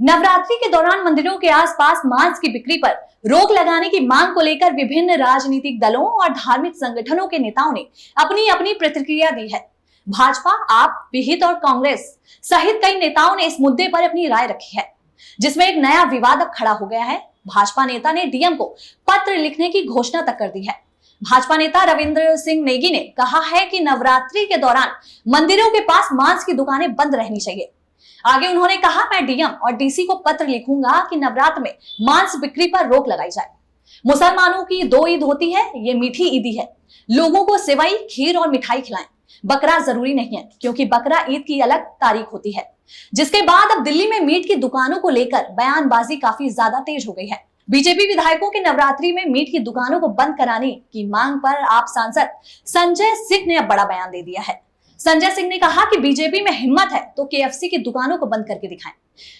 नवरात्रि के दौरान मंदिरों के आसपास मांस की बिक्री पर रोक लगाने की मांग को लेकर विभिन्न राजनीतिक दलों और धार्मिक संगठनों के नेताओं ने अपनी अपनी प्रतिक्रिया दी है। भाजपा, आप, विहित और कांग्रेस सहित कई नेताओं ने इस मुद्दे पर अपनी राय रखी है, जिसमें एक नया विवाद अब खड़ा हो गया है। भाजपा नेता ने डीएम को पत्र लिखने की घोषणा तक कर दी है। भाजपा नेता रविंद्र सिंह नेगी ने कहा है कि नवरात्रि के दौरान मंदिरों के पास मांस की दुकानें बंद रहनी चाहिए। आगे उन्होंने कहा, मैं डीएम और डीसी को पत्र लिखूंगा कि नवरात्र में मांस बिक्री पर रोक लगाई जाए। मुसलमानों की 2 ईद होती है, ये मीठी ईदी है। लोगों को सेवई, खीर और मिठाई खिलाएं। बकरा जरूरी नहीं है, क्योंकि बकरा ईद की अलग तारीख होती है। जिसके बाद अब दिल्ली में मीट की दुकानों को लेकर बयानबाजी काफी ज्यादा तेज हो गई है। बीजेपी विधायकों के नवरात्रि में मीट की दुकानों को बंद कराने की मांग पर आप सांसद संजय सिंह ने अब बड़ा बयान दे दिया है। संजय सिंह ने कहा कि बीजेपी में हिम्मत है तो केएफसी की दुकानों को बंद करके दिखाएं।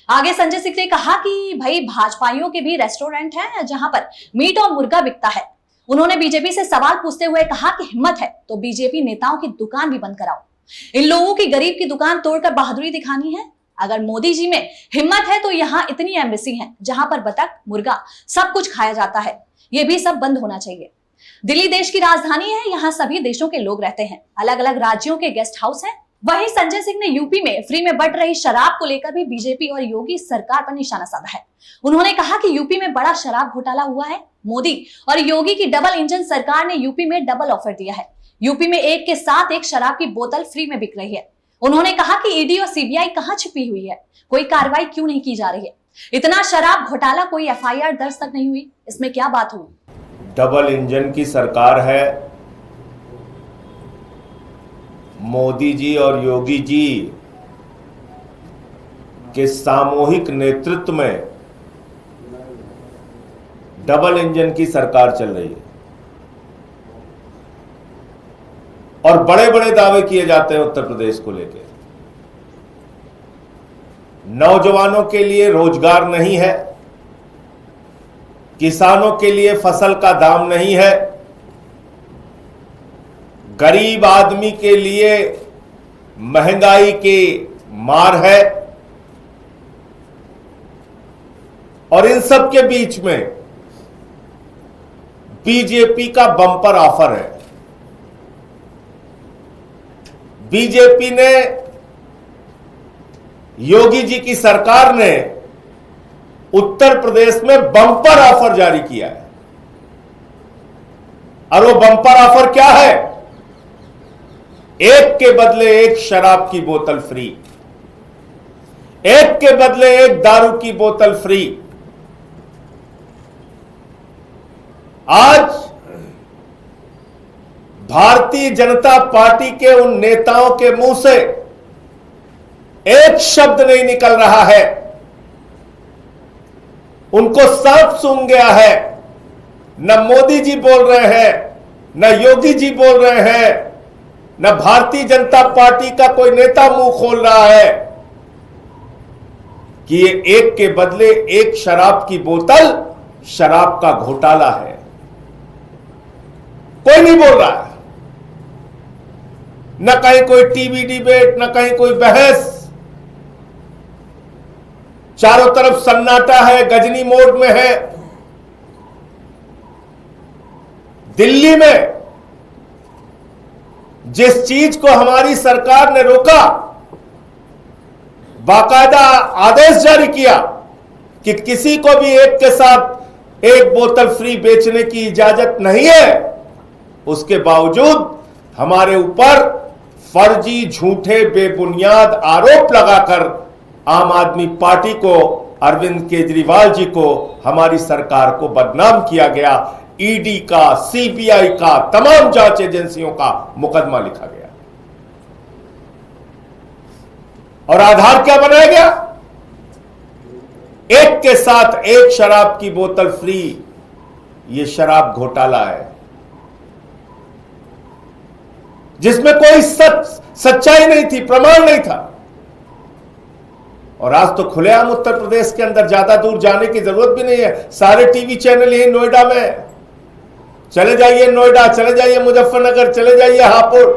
आगे संजय सिंह ने कहा कि भाई, भाजपाइयों के भी रेस्टोरेंट हैं जहां पर मीट और मुर्गा बिकता है। उन्होंने बीजेपी से सवाल पूछते हुए कहा कि हिम्मत है तो बीजेपी नेताओं की दुकान भी बंद कराओ। इन लोगों की गरीब की दुकान तोड़कर बहादुरी दिखानी है। अगर मोदी जी में हिम्मत है तो यहाँ इतनी एम्बेसी है जहां पर बतख, मुर्गा सब कुछ खाया जाता है, ये भी सब बंद होना चाहिए। दिल्ली देश की राजधानी है, यहाँ सभी देशों के लोग रहते हैं, अलग अलग राज्यों के गेस्ट हाउस हैं। वहीं संजय सिंह ने यूपी में फ्री में बढ़ रही शराब को लेकर भी बीजेपी और योगी सरकार पर निशाना साधा है। उन्होंने कहा कि यूपी में बड़ा शराब घोटाला हुआ है। मोदी और योगी की डबल इंजन सरकार ने यूपी में डबल ऑफर दिया है। यूपी में एक के साथ एक शराब की बोतल फ्री में बिक रही है। उन्होंने कहा कि ईडी और सीबीआई कहां छिपी हुई है, कोई कार्रवाई क्यों नहीं की जा रही है? इतना शराब घोटाला, कोई एफआईआर दर्ज तक नहीं हुई, इसमें क्या बात हुई? डबल इंजन की सरकार है। मोदी जी और योगी जी के सामूहिक नेतृत्व में डबल इंजन की सरकार चल रही है और बड़े बड़े दावे किए जाते हैं उत्तर प्रदेश को लेकर। नौजवानों के लिए रोजगार नहीं है, किसानों के लिए फसल का दाम नहीं है, गरीब आदमी के लिए महंगाई की मार है, और इन सब के बीच में बीजेपी का बम्पर ऑफर है। बीजेपी ने, योगी जी की सरकार ने उत्तर प्रदेश में बम्पर ऑफर जारी किया है। और वो बम्पर ऑफर क्या है? एक के बदले एक शराब की बोतल फ्री, एक के बदले एक दारू की बोतल फ्री। आज भारतीय जनता पार्टी के उन नेताओं के मुंह से एक शब्द नहीं निकल रहा है। उनको सांप सूंघ गया है। न मोदी जी बोल रहे हैं, न योगी जी बोल रहे हैं, न भारतीय जनता पार्टी का कोई नेता मुंह खोल रहा है कि ये एक के बदले एक शराब की बोतल शराब का घोटाला है। कोई नहीं बोल रहा है। न कहीं कोई टीवी डिबेट, न कहीं कोई बहस। चारों तरफ सन्नाटा है, गजनी मोड में है। दिल्ली में जिस चीज को हमारी सरकार ने रोका, बाकायदा आदेश जारी किया कि किसी को भी एक के साथ एक बोतल फ्री बेचने की इजाजत नहीं है, उसके बावजूद हमारे ऊपर फर्जी, झूठे, बेबुनियाद आरोप लगाकर आम आदमी पार्टी को, अरविंद केजरीवाल जी को, हमारी सरकार को बदनाम किया गया। ईडी का, सीबीआई का, तमाम जांच एजेंसियों का मुकदमा लिखा गया और आधार क्या बनाया गया? एक के साथ एक शराब की बोतल फ्री। यह शराब घोटाला है जिसमें कोई सच्चाई नहीं थी, प्रमाण नहीं था। और आज तो खुलेआम उत्तर प्रदेश के अंदर ज्यादा दूर जाने की जरूरत भी नहीं है। सारे टीवी चैनल यही नोएडा में, चले जाइए नोएडा, चले जाइए मुजफ्फरनगर, चले जाइए हापुड़,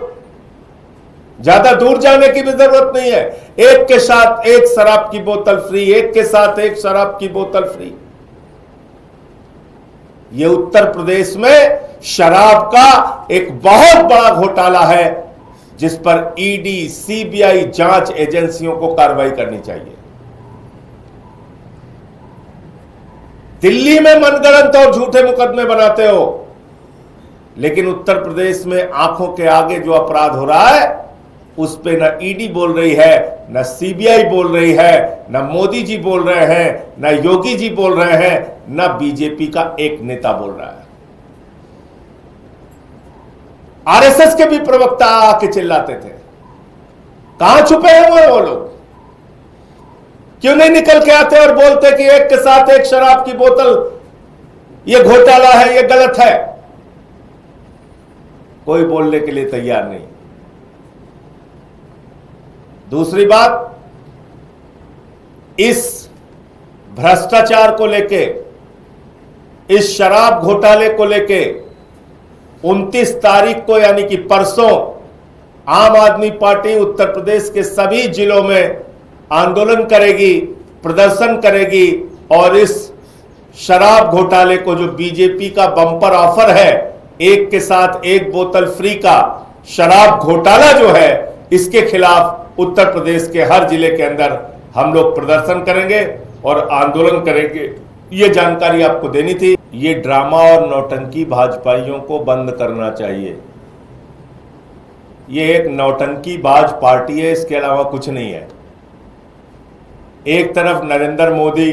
ज्यादा दूर जाने की भी जरूरत नहीं है। एक के साथ एक शराब की बोतल फ्री, एक के साथ एक शराब की बोतल फ्री। ये उत्तर प्रदेश में शराब का एक बहुत बड़ा घोटाला है, जिस पर ईडी, सीबीआई जांच एजेंसियों को कार्रवाई करनी चाहिए। दिल्ली में मनगढ़ंत और झूठे मुकदमे बनाते हो, लेकिन उत्तर प्रदेश में आंखों के आगे जो अपराध हो रहा है उस पे न ईडी बोल रही है, न सीबीआई बोल रही है, न मोदी जी बोल रहे हैं, न योगी जी बोल रहे हैं, न बीजेपी का एक नेता बोल रहा है। आरएसएस के भी प्रवक्ता आके चिल्लाते थे। कहां छुपे हैं वो लोग? क्यों नहीं निकल के आते और बोलते कि एक के साथ एक शराब की बोतल ये घोटाला है, ये गलत है? कोई बोलने के लिए तैयार नहीं। दूसरी बात, इस भ्रष्टाचार को लेके, इस शराब घोटाले को लेके 29 तारीख को यानी कि परसों आम आदमी पार्टी उत्तर प्रदेश के सभी जिलों में आंदोलन करेगी, प्रदर्शन करेगी और इस शराब घोटाले को, जो बीजेपी का बम्पर ऑफर है एक के साथ एक बोतल फ्री का शराब घोटाला जो है, इसके खिलाफ उत्तर प्रदेश के हर जिले के अंदर हम लोग प्रदर्शन करेंगे और आंदोलन करेंगे। ये जानकारी आपको देनी थी। ये ड्रामा और नौटंकी भाजपाइयों को बंद करना चाहिए। ये एक नौटंकी बाज पार्टी है, इसके अलावा कुछ नहीं है। एक तरफ नरेंद्र मोदी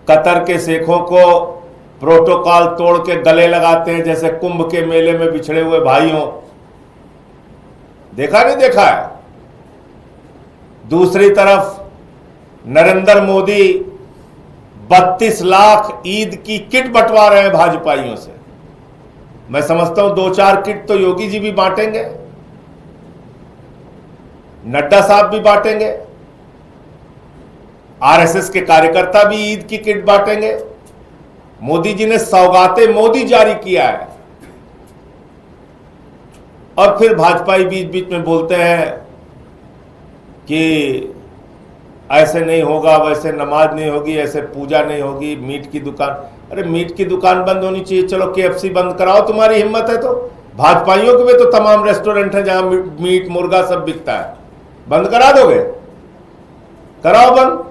कतर के शेखों को प्रोटोकॉल तोड़ के गले लगाते हैं, जैसे कुंभ के मेले में बिछड़े हुए भाइयों। देखा नहीं देखा है? दूसरी तरफ नरेंद्र मोदी 32 लाख ईद की किट बंटवा रहे हैं भाजपाइयों से। मैं समझता हूं 2-4 किट तो योगी जी भी बांटेंगे, नड्डा साहब भी बांटेंगे, आरएसएस के कार्यकर्ता भी ईद की किट बांटेंगे। मोदी जी ने सौगाते मोदी जारी किया है। और फिर भाजपाई बीच बीच में बोलते हैं कि ऐसे नहीं होगा, वैसे नमाज नहीं होगी, ऐसे पूजा नहीं होगी, मीट की दुकान। अरे मीट की दुकान बंद होनी चाहिए, चलो केएफसी बंद कराओ, तुम्हारी हिम्मत है तो। भाजपाइयों के भी तो तमाम रेस्टोरेंट हैं जहां मीट मुर्गा सब बिकता है, बंद करा दोगे? कराओ बंद।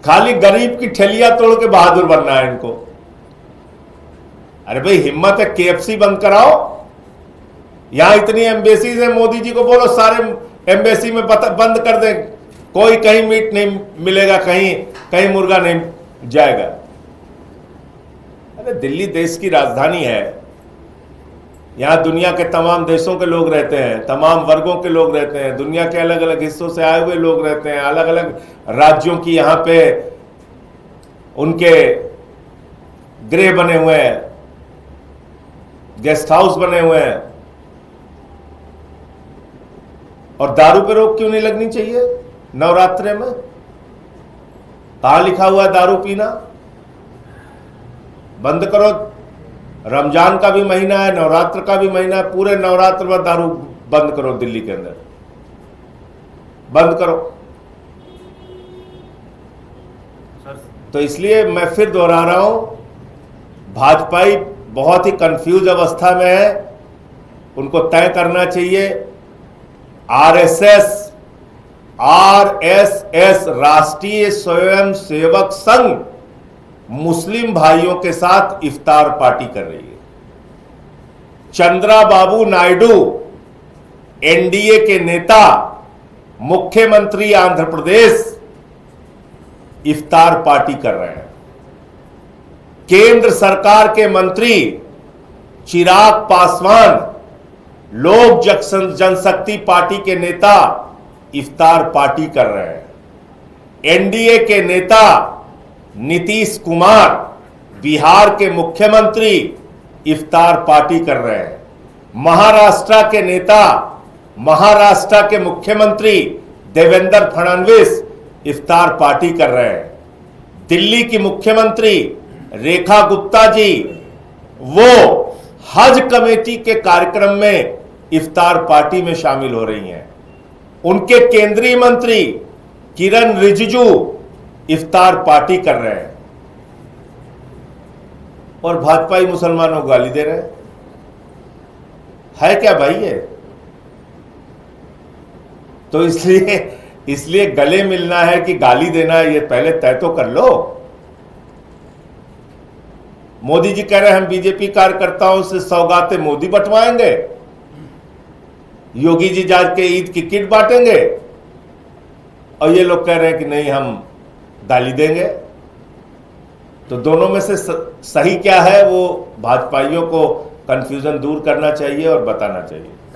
खाली गरीब की ठेलियां तोड़ के बहादुर बनना है इनको। अरे भाई हिम्मत है, केएफसी बंद कराओ। यहां इतनी एम्बेसीज है, मोदी जी को बोलो सारे एम्बेसी में बंद कर दें, कोई कहीं मीट नहीं मिलेगा, कहीं मुर्गा नहीं जाएगा। अरे दिल्ली देश की राजधानी है, यहां दुनिया के तमाम देशों के लोग रहते हैं, तमाम वर्गों के लोग रहते हैं, दुनिया के अलग अलग हिस्सों से आए हुए लोग रहते हैं, अलग अलग राज्यों की यहां पे उनके गृह बने हुए हैं, गेस्ट हाउस बने हुए हैं। और दारू पे रोक क्यों नहीं लगनी चाहिए नवरात्रे में? कहां लिखा हुआ है दारू पीना? बंद करो। रमजान का भी महीना है, नवरात्र का भी महीना है, पूरे नवरात्र में दारू बंद करो दिल्ली के अंदर, बंद करो। तो इसलिए मैं फिर दोहरा रहा हूं, भाजपाई बहुत ही कंफ्यूज अवस्था में है, उनको तय करना चाहिए। आरएसएस राष्ट्रीय स्वयंसेवक संघ मुस्लिम भाइयों के साथ इफ्तार पार्टी कर रही है। चंद्राबाबू नायडू एनडीए के नेता, मुख्यमंत्री आंध्र प्रदेश इफ्तार पार्टी कर रहे हैं। केंद्र सरकार के मंत्री चिराग पासवान, लोक जनशक्ति पार्टी के नेता इफ्तार पार्टी कर रहे हैं। एनडीए के नेता नीतीश कुमार, बिहार के मुख्यमंत्री इफ्तार पार्टी कर रहे हैं। महाराष्ट्र के नेता, महाराष्ट्र के मुख्यमंत्री देवेंद्र फडणवीस इफ्तार पार्टी कर रहे हैं। दिल्ली की मुख्यमंत्री रेखा गुप्ता जी, वो हज कमेटी के कार्यक्रम में इफ्तार पार्टी में शामिल हो रही हैं। उनके केंद्रीय मंत्री किरण रिजिजू इफ्तार पार्टी कर रहे हैं और भाजपाई मुसलमानों को गाली दे रहे हैं। है क्या भाई ये? तो इसलिए गले मिलना है कि गाली देना है, ये पहले तय तो कर लो। मोदी जी कह रहे हैं हम बीजेपी कार्यकर्ताओं से सौगातें मोदी बंटवाएंगे, योगी जी जाके ईद की किट बांटेंगे, और ये लोग कह रहे हैं कि नहीं हम गाली देंगे। तो दोनों में से सही क्या है वो भाजपाइयों को कंफ्यूजन दूर करना चाहिए और बताना चाहिए।